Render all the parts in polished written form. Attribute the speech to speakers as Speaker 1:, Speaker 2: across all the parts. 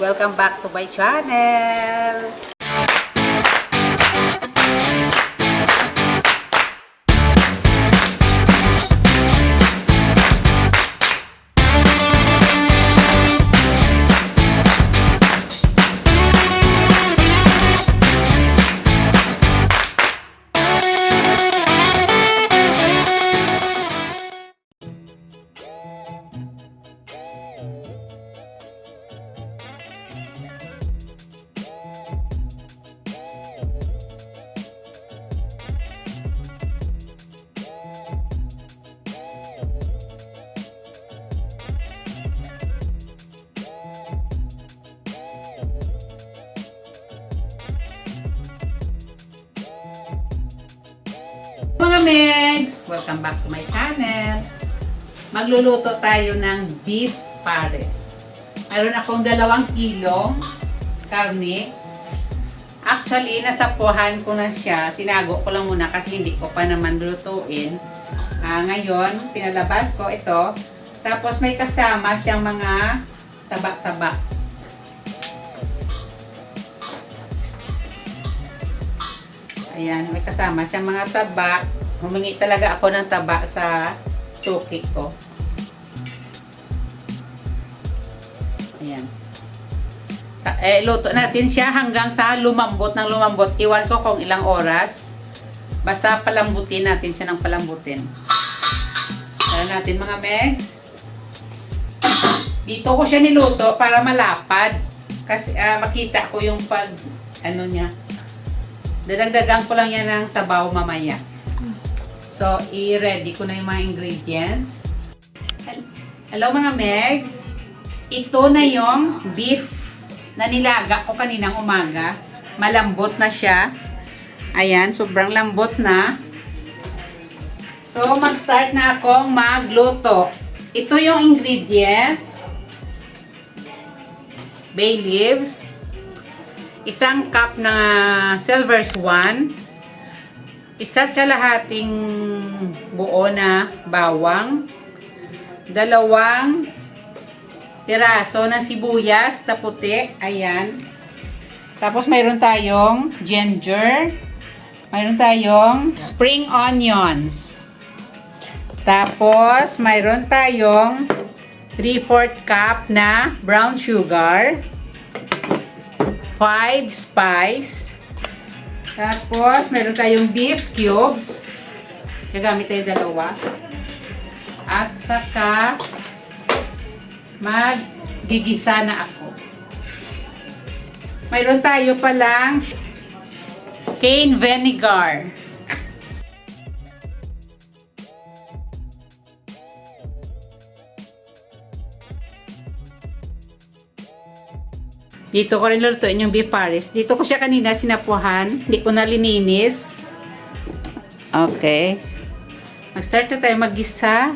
Speaker 1: Welcome back to my channel! Mga Megs! Welcome back to my channel. Magluluto tayo ng beef pares. Mayroon akong 2 kilong karne. Actually, nasapuhan ko na siya. Tinago ko lang muna kasi hindi ko pa naman lutuin. Ngayon, pinalabas ko ito. Tapos may kasama siyang mga taba-taba. Ayan, may kasama siyang mga taba. Humingi talaga ako ng taba sa suki ko. Ayan. Luto natin siya hanggang sa lumambot ng lumambot. Iwan ko kung ilang oras. Basta palambutin natin siya ng palambutin. Tara natin mga Megs. Dito ko siya niluto para malapad. Kasi makita ko yung niya. Dadagdagan ko lang yan ng sabaw mamaya. So, i-ready ko na yung mga ingredients. Hello mga Megs. Ito na yung beef na nilaga ko kaninang umaga. Malambot na siya. Ayan, sobrang lambot na. So, mag-start na akong magluto. Ito yung ingredients. Bay leaves. 1 cup na silver swan, 1 kalahating buo na bawang, 2 piraso ng sibuyas na puti, ayan. Tapos mayroon tayong ginger, mayroon tayong spring onions, tapos mayroon tayong 3/4 cup na brown sugar, 5 spice. Tapos, meron tayong beef cubes. Gagamit tayo 2. At saka, maggigisa na ako. Mayroon tayo palang cane vinegar. Dito ko rin lulutuin yung beef pares. Dito ko siya kanina sinapuhan. Hindi ko na lininis. Okay. Mag-start na tayo mag-gisa.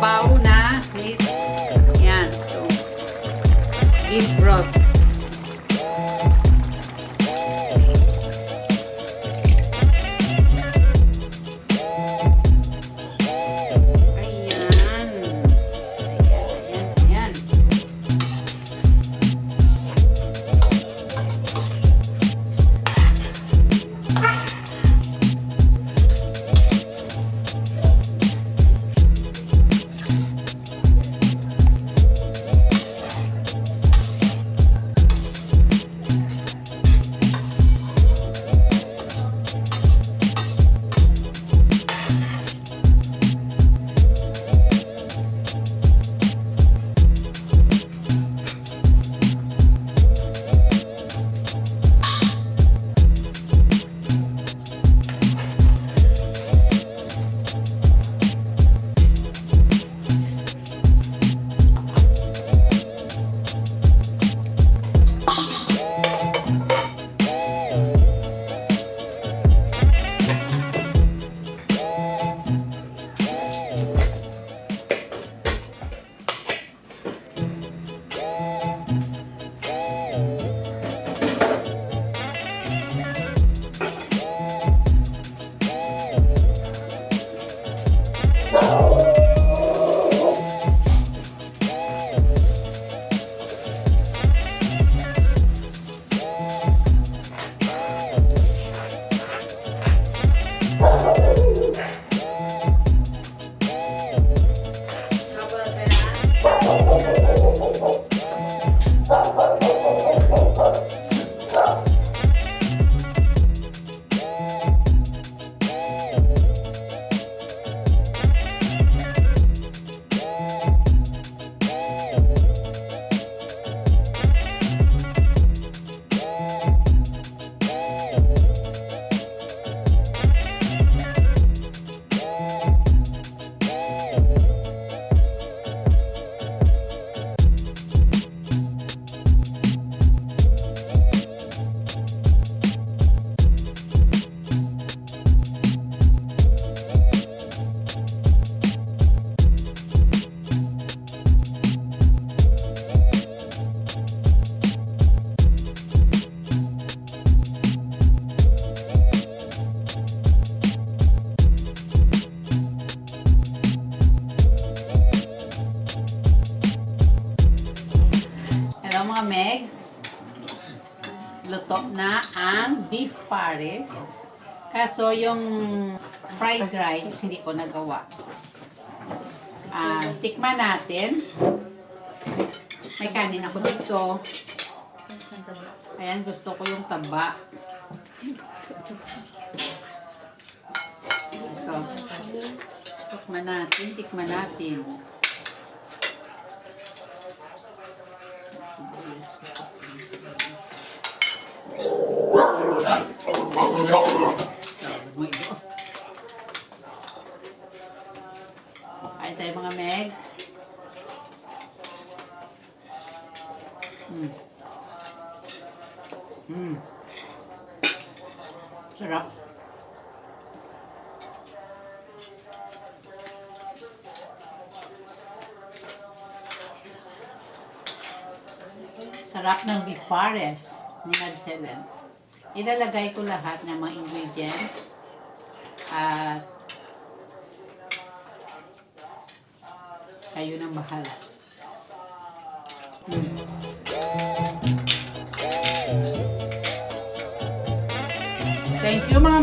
Speaker 1: sabaw na meat. Yan. So, beef broth. Mga Megs, luto na ang beef pares. Kaso yung fried rice hindi ko nagawa. Tikman natin. May kanin ako dito. Ayan, gusto ko yung taba. Ito. Tikman natin, tikman natin. Kain tayo mga Megs. Sarap. Sarap ng beef pares ni Helen. Ilalagay ko lahat ng mga ingredients at kayo nang bahala. Thank you mga